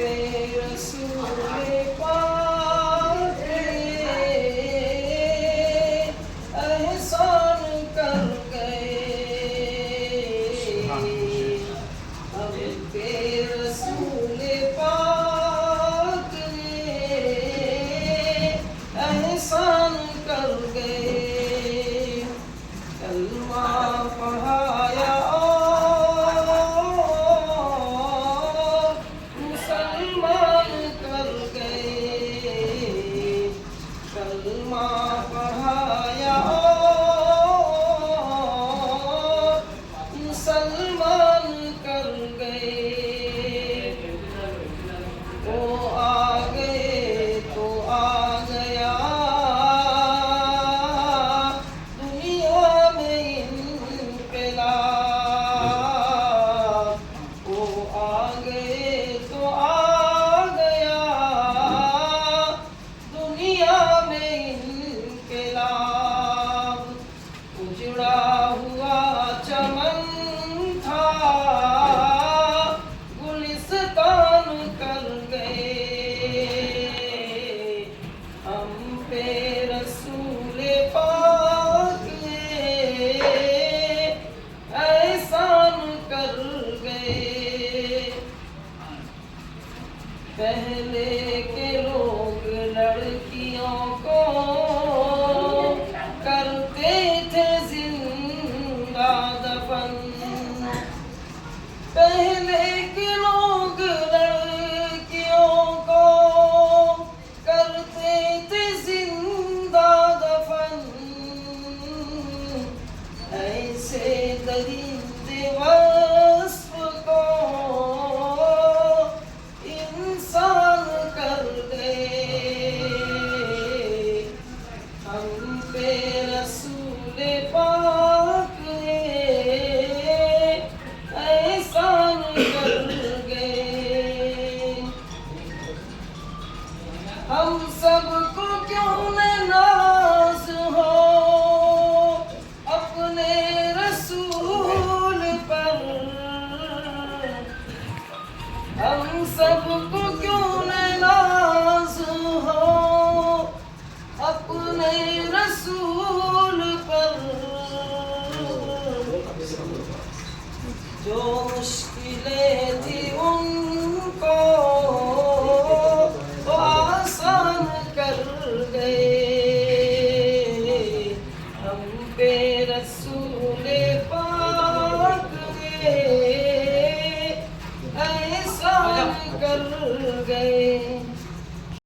पे रसूल पाक एहसान कर गए। हम पे रसूल पाक एहसान कर गए। कलमा पढ़ाया मुसलमान कर गए। कलमा पढ़ाया मुसलमान कर गए। वो आ गए तो आ गया दुनिया में इनकलाब। वो आ गए तो आ गया दुनिया में इनकलाब। उजड़ा हुआ चमन था गुलिस्तान कर गए। हम पे रसूल पाक एहसान कर गए। पहले के लोग लड़कियों को करते थे जिंदा दफन। पहले के लोग लड़कियों को करते थे जिंदा दफन। ऐसे दरिंदे वस्फ को इंसान कर गए। हम पे रसूल पाक एहसान कर गए। हम सबको क्यों न नाज हो अपने रसूल पर। हम सबको क्यों न नाज हो अपने रसूल पर। जो मुश्किलें थी उनको वो आसान कर गए। हम पे रसूल पाक एहसान कर गए।